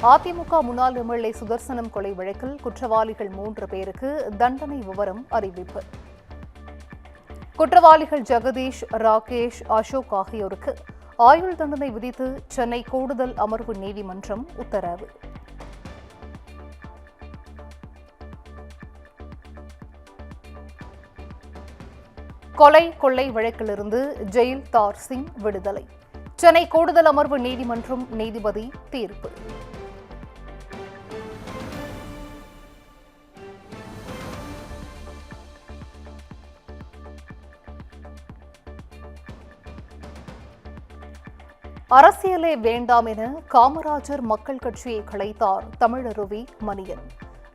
அதிமுக முன்னாள் எம்எல்ஏ சுதர்சனம் கொலை வழக்கில் குற்றவாளிகள் 3 பேருக்கு தண்டனை விவரம் அறிவிப்பு. குற்றவாளிகள் ஜெகதீஷ், ராகேஷ், அசோக் ஆகியோருக்கு ஆயுள் தண்டனை விதித்து சென்னை கூடுதல் அமர்வு நீதிமன்றம் உத்தரவு. கொள்ளை வழக்கிலிருந்து ஜெயில் தார் சிங் விடுதலை. சென்னை கூடுதல் அமர்வு நீதிமன்றம் நீதிபதி தீர்ப்பு. அரசியலே வேண்டாம் என காமராஜர் மக்கள் கட்சியை கலைத்தார் தமிழருவி மணியன்.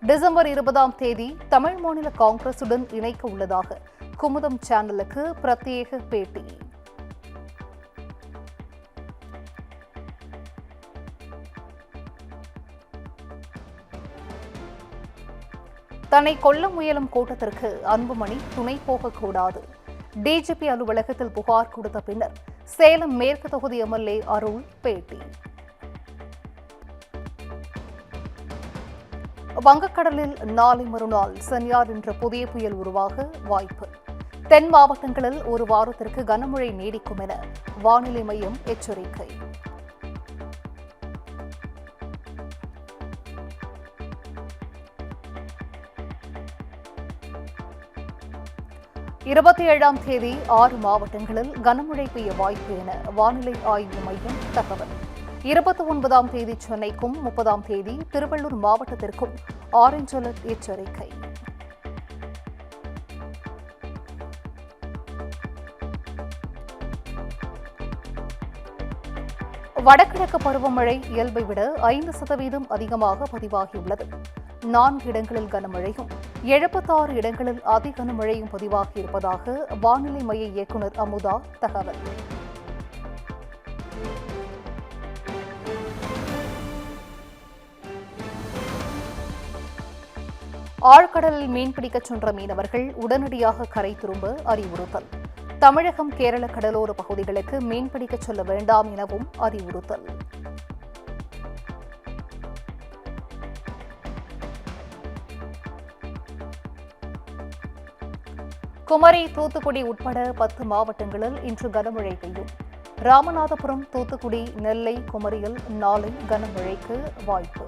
டிசம்பர் 20ஆம் தேதி தமிழ் மாநில காங்கிரசுடன் இணைக்க உள்ளதாக குமுதம் சேனலுக்கு பிரத்யேக பேட்டி. தன்னை கொல்ல முயலும் கூட்டத்திற்கு அன்புமணி துணை போகக்கூடாது. டிஜிபி அலுவலகத்தில் புகார் கொடுத்த பின்னர் சேலம் மேற்கு தொகுதி எம்எல்ஏ அருள் பேட்டி. வங்கக்கடலில் நாளை மறுநாள் சன்யார் என்ற புதிய புயல் உருவாக வாய்ப்பு. தென் மாவட்டங்களில் ஒரு வாரத்திற்கு கனமழை நீடிக்கும் என வானிலை மையம் எச்சரிக்கை. இருபத்தி தேதி 6 மாவட்டங்களில் கனமழை பெய்ய வாய்ப்பு என வானிலை ஆய்வு மையம் தகவல். 29ஆம் தேதி சென்னைக்கும் 30ஆம் தேதி திருவள்ளூர் மாவட்டத்திற்கும் ஆரஞ்ச் அலர்ட் எச்சரிக்கை. வடகிழக்கு பருவமழை இயல்பை விட 5% அதிகமாக பதிவாகியுள்ளது. 4 இடங்களில் கனமழையும் 76 இடங்களில் அதி கனமழையும் பதிவாகியிருப்பதாக வானிலை மைய இயக்குநர் அமுதா தகவல். ஆழ்கடலில் மீன்பிடிக்கச் சென்ற மீனவர்கள் உடனடியாக கரை திரும்ப அறிவுறுத்தல். தமிழகம், கேரள கடலோர பகுதிகளுக்கு மீன்பிடிக்கச் செல்ல வேண்டாம் எனவும் அறிவுறுத்தல். குமரி, தூத்துக்குடி உட்பட 10 மாவட்டங்களில் இன்று கனமழை பெய்யும். ராமநாதபுரம், தூத்துக்குடி, நெல்லை, குமரியில் நாளை கனமழைக்கு வாய்ப்பு.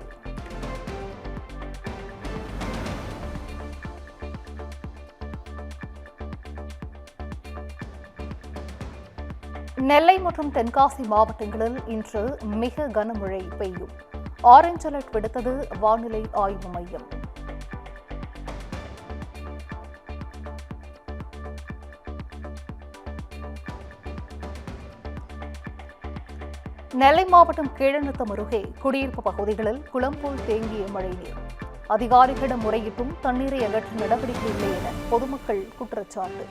நெல்லை மற்றும் தென்காசி மாவட்டங்களில் இன்று மிக கனமழை பெய்யும். ஆரஞ்ச் அலர்ட் விடுத்தது வானிலை ஆய்வு மையம். நெல்லை மாவட்டம் கீழநத்தம் அருகே குடியிருப்பு பகுதிகளில் குளம் போல் தேங்கிய மழைநீர். அதிகாரிகளிடம் முறையிட்டும் தண்ணீரை அகற்ற நடவடிக்கை இல்லை என பொதுமக்கள் குற்றச்சாட்டு.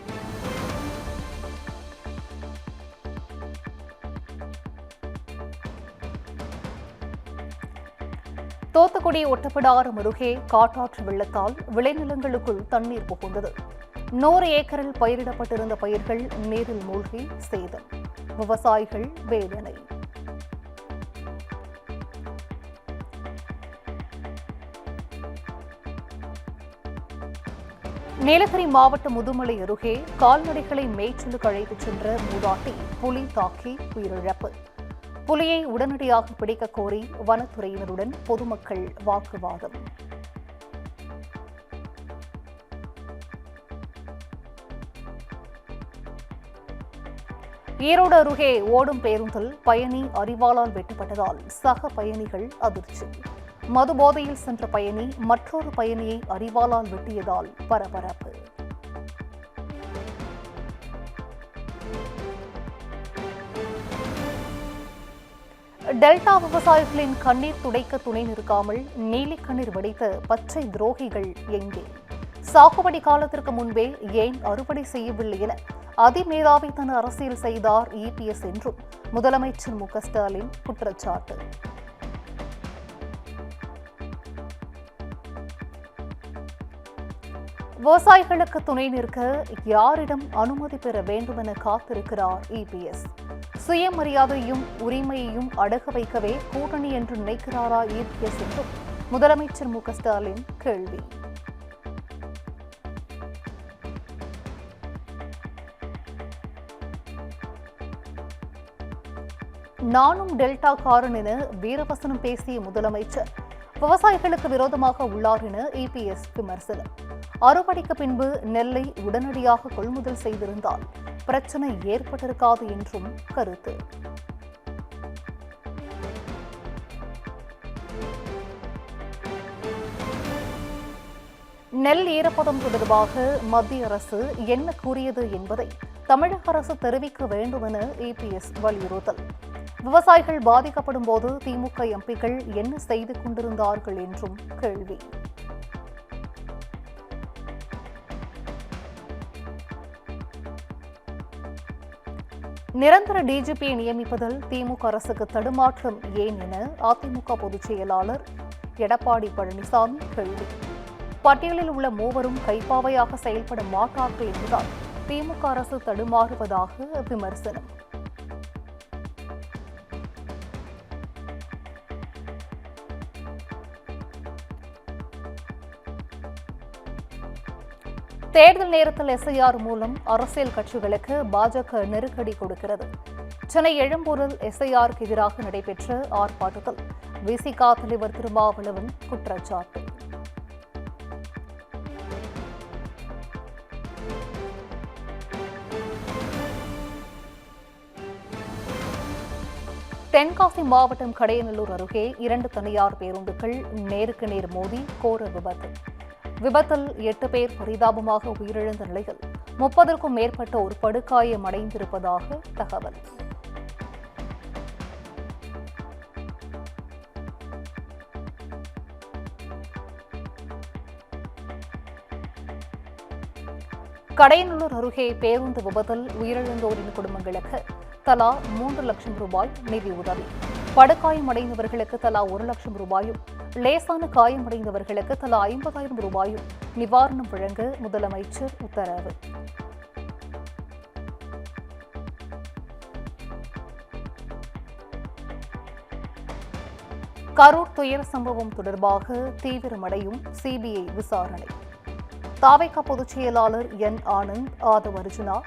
தூத்துக்குடி ஒட்டப்பிடாரம் அருகே காட்டாற்று வெள்ளத்தால் விளைநிலங்களுக்குள் தண்ணீர் புகுந்தது. 100 ஏக்கரில் பயிரிடப்பட்டிருந்த பயிர்கள் நீரில் மூழ்கி சேதம். விவசாயிகள் வேதனை. நீலகிரி மாவட்டம் முதுமலை அருகே கால்நடைகளை மேய்ச்சலுக்கு அழைத்துச் சென்ற மூதாட்டி புலி தாக்கி உயிரிழப்பு. புலியை உடனடியாக பிடிக்க கோரி வனத்துறையினருடன் பொதுமக்கள் வாக்குவாதம். ஈரோடு அருகே ஓடும் பேருந்தில் பயணி அரிவாளால் வெட்டப்பட்டதால் சக பயணிகள் அதிர்ச்சி. மது போதையில் சென்ற பயணி மற்றொரு பயணியை அரிவாளால் வெட்டியதால் பரபரப்பு. டெல்டா விவசாயிகளின் கண்ணீர் துடைக்க துணை நிற்காமல் நீலி கண்ணீர் வடித்த பச்சை துரோகிகள் எங்கே? சாகுபடி காலத்திற்கு முன்பே ஏன் அறுவடை செய்யவில்லை என அதிமேதாவித்தன அரசியல் செய்தார் இபிஎஸ் என்றும் முதலமைச்சர் மு க ஸ்டாலின் குற்றச்சாட்டு. விவசாயிகளுக்கு துணை நிற்க யாரிடம் அனுமதி பெற வேண்டும் என காத்திருக்கிறார் இபிஎஸ். சுயமரியாதையும் உரிமையையும் அடக வைக்கவே கூட்டணி என்று நினைக்கிறாரா இபிஎஸ் என்றும் முதலமைச்சர் மு க ஸ்டாலின் கேள்வி. நானும் டெல்டாக்காரன் என வீரவசனம் பேசிய முதலமைச்சர் விவசாயிகளுக்கு விரோதமாக உள்ளார் என இபிஎஸ் விமர்சனம். அறுவடைக்கு பின்பு நெல்லை உடனடியாக கொள்முதல் செய்திருந்தால் பிரச்சனை ஏற்பட்டிருக்காது என்றும் கருத்து. நெல் ஈரப்பதம் தொடர்பாக மத்திய அரசு என்ன கூறியது என்பதை தமிழக அரசு தெரிவிக்க வேண்டும் என இபிஎஸ் வலியுறுத்தல். விவசாயிகள் பாதிக்கப்படும் போது திமுக எம்பிக்கள் என்ன செய்து கொண்டிருந்தார்கள் என்றும் கேள்வி. நிரந்தர டிஜிபியை நியமிப்பதில் திமுக அரசுக்கு தடுமாற்றம் ஏன் என அதிமுக பொதுச் செயலாளர் எடப்பாடி பழனிசாமி கேள்வி. பட்டியலில் உள்ள மூவரும் கைப்பாவையாக செயல்பட மாட்டார்கள் என்பதால் திமுக அரசு தடுமாறுவதாக விமர்சனம். தேர்தல் நேரத்தில் எஸ்ஐஆர் மூலம் அரசியல் கட்சிகளுக்கு பாஜக நெருக்கடி கொடுக்கிறது. சென்னை எழும்பூரில் எஸ்ஐஆருக்கு எதிராக நடைபெற்ற ஆர்ப்பாட்டத்தில் விசிக தலைவர் திருமாவளவன் குற்றச்சாட்டு. தென்காசி மாவட்டம் கடையநல்லூர் அருகே 2 தனியார் பேருந்துகள் நேருக்கு நேர் மோதி கோர விபத்து. விபத்தில் 8 பேர் பரிதாபமாக உயிரிழந்த நிலையில் 30க்கும் மேற்பட்டோர் படுகாயம் அடைந்திருப்பதாக தகவல். கடையநல்லூர் அருகே பேருந்து விபத்தில் உயிரிழந்தோரின் குடும்பங்களுக்கு தலா 3 லட்சம் ரூபாய் நிதியுதவி, படுகாயமடைந்தவர்களுக்கு தலா 1 லட்சம் ரூபாயும், லேசான காயமடைந்தவர்களுக்கு தலா 50,000 ரூபாயும் நிவாரணம் வழங்க முதலமைச்சர் உத்தரவு. கரூர் துயர சம்பவம் தொடர்பாக தீவிரமடையும் சிபிஐ விசாரணை. தாவேகா பொதுச் செயலாளர் என் ஆனந்த், ஆதவ் அர்ஜுனா,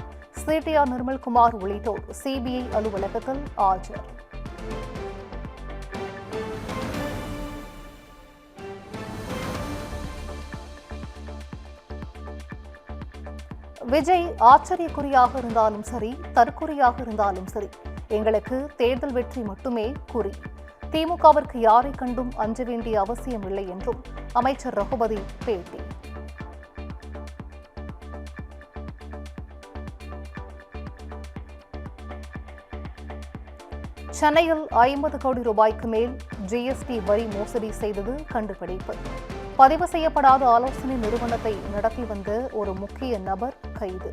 சிடிஆர் நிர்மல்குமார் உள்ளிட்டோர் சிபிஐ அலுவலகத்தில் ஆஜர். விஜய் ஆச்சரியக்குறியாக இருந்தாலும் சரி, தற்குறியாக இருந்தாலும் சரி, எங்களுக்கு தேர்தல் வெற்றி மட்டுமே குறி. திமுகவிற்கு யாரை கண்டும் அஞ்ச வேண்டிய அவசியம் இல்லை என்றும் அமைச்சர் ரகுபதி பேட்டி. சென்னையில் 50 கோடி ரூபாய்க்கு மேல் ஜிஎஸ்டி வரி மோசடி செய்தது கண்டுபிடிப்பு. பதிவு செய்யப்படாத ஆலோசனை நிறுவனத்தை நடத்தி வந்த ஒரு முக்கிய நபர் கைது.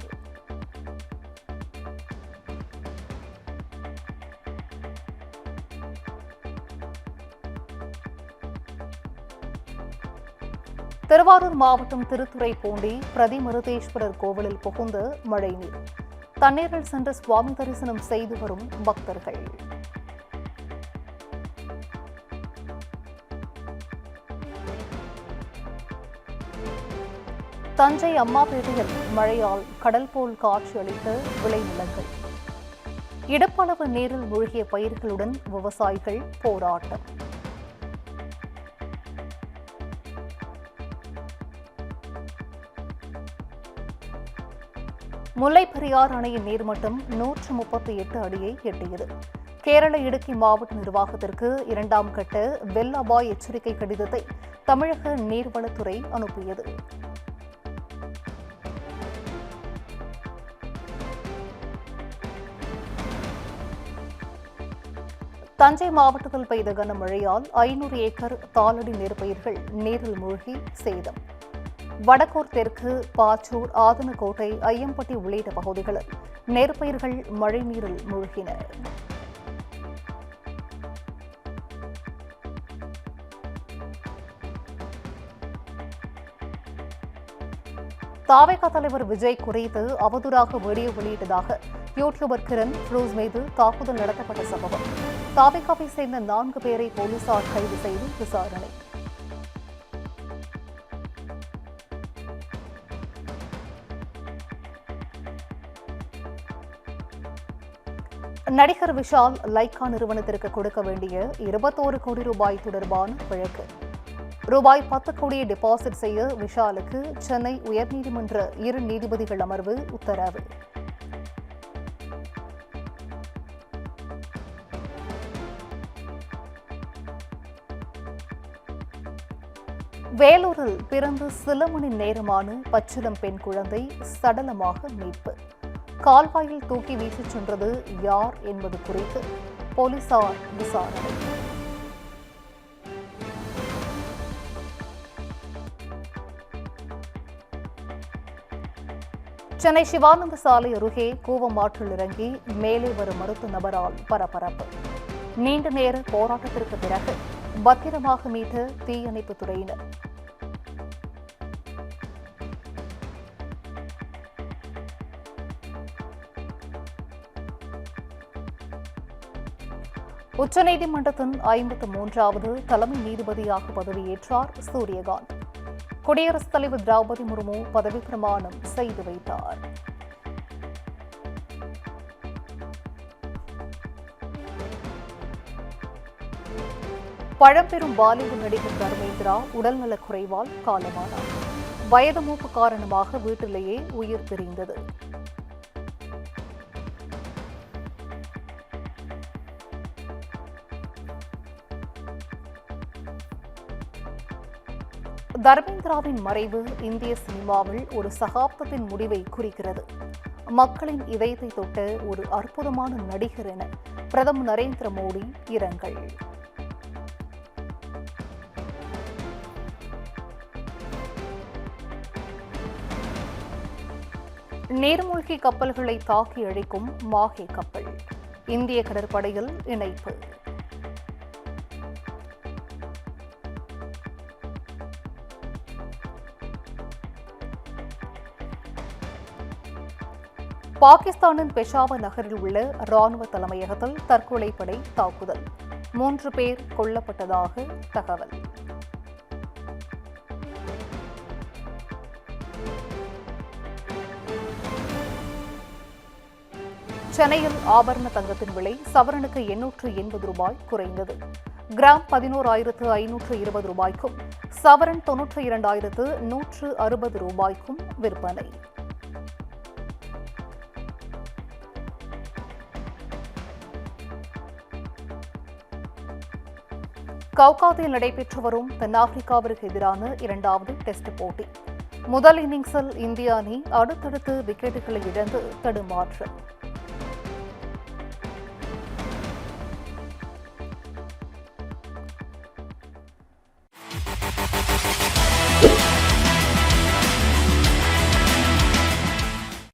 திருவாரூர் மாவட்டம் திருத்துறைப்பூண்டி பிரதிமருதேஸ்வரர் கோவிலில் புகுந்த மழைநீர். தண்ணீரில் சென்று சுவாமி தரிசனம் செய்து வரும் பக்தர்கள். தஞ்சை அம்மாபேட்டையில் மழையால் கடல் போல் காட்சி அளித்த விளைநிலங்கள். இடுப்பளவு நீரில் மூழ்கிய பயிர்களுடன் விவசாயிகள் போராட்டம். முல்லைப்பெரியாறு அணையின் நீர்மட்டம் 138 அடியை எட்டியது. கேரள இடுக்கி மாவட்ட நிர்வாகத்திற்கு 2ஆம் கட்ட வெள்ள அபாய எச்சரிக்கை கடிதத்தை தமிழக நீர்வளத்துறை அனுப்பியது. தஞ்சை மாவட்டத்தில் பெய்த கனமழையால் 500 ஏக்கர் தாளடி நெற்பயிர்கள் நீரில் மூழ்கி சேதம். வடக்கூர் தெற்கு, பாச்சூர், ஆதனக்கோட்டை, ஐயம்பட்டி உள்ளிட்ட பகுதிகளில் நெற்பயிர்கள் மழைநீரில் மூழ்கின. தாவேகா தலைவர் விஜய் குறித்து அவதூறாக வீடியோ வெளியிட்டதாக யூடியூபர் கிரண் ஃப்ரூஸ் மீது தாக்குதல் நடத்தப்பட்ட சம்பவம். தாவேகாவை சேர்ந்த 4 பேரை போலீசார் கைது செய்து விசாரணை. நடிகர் விஷால் லைக்கா நிறுவனத்திற்கு கொடுக்க வேண்டிய 21 கோடி ரூபாய் தொடர்பான வழக்கு. ரூபாய் 10 கோடியை டெபாசிட் செய்ய விஷாலுக்கு சென்னை உயர்நீதிமன்ற 2 நீதிபதிகள் அமர்வு உத்தரவு. வேலூரில் பிறந்து சில மணி நேரமான பச்சிளம் பெண் குழந்தை சடலமாக மீட்பு. கால்வாயில் தூக்கி வீசிச் சென்றது யார் என்பது குறித்து போலீசார் விசாரணை. சென்னை சிவானந்த சாலை அருகே கூவமாற்றில் இறங்கி மேலே வரும் மருத்துவ நபரால் பரபரப்பு. நீண்ட நேர போராட்டத்திற்கு பிறகு பத்திரமாக மீட்ட தீயணைப்புத் துறையினர். உச்சநீதிமன்றத்தின் 53வது தலைமை நீதிபதியாக பதவியேற்றார் சூரியகாந்த். குடியரசுத் தலைவர் திரௌபதி முர்மு பதவி பிரமாணம் செய்து வைத்தார். பழம்பெரும் பாலிவுட் நடிகர் தர்மேந்திரா உடல்நலக் குறைவால் காலமானார். வயது மூப்பு காரணமாக வீட்டிலேயே உயிர் பிரிந்தது. தர்மேந்திராவின் மறைவு இந்திய சினிமாவில் ஒரு சகாப்தத்தின் முடிவை குறிக்கிறது. மக்களின் இதயத்தை தொட்ட ஒரு அற்புதமான நடிகர் என பிரதமர் நரேந்திர மோடி இரங்கல். நீர்மூழ்கி கப்பல்களை தாக்கி அழிக்கும் மாஹே கப்பல் இந்திய கடற்படையில் இணைப்பு. பாகிஸ்தானின் பெஷாவர் நகரில் உள்ள ராணுவ தலைமையகத்தில் தற்கொலைப்படை தாக்குதல். 3 பேர் கொல்லப்பட்டதாக தகவல். சென்னையில் ஆபரண தங்கத்தின் விலை சவரனுக்கு 880 ரூபாய் குறைந்தது. கிராம் 11,520 ரூபாய்க்கும் சவரன் 92,160 ரூபாய்க்கும் விற்பனை. கவுகாத்தில் நடைபெற்று வரும் தென்னாப்பிரிக்காவிற்கு எதிரான 2வது டெஸ்ட் போட்டி. முதல் இன்னிங்ஸில் இந்திய அணி அடுத்தடுத்து விக்கெட்டுகளை இழந்து தடுமாற்றம்.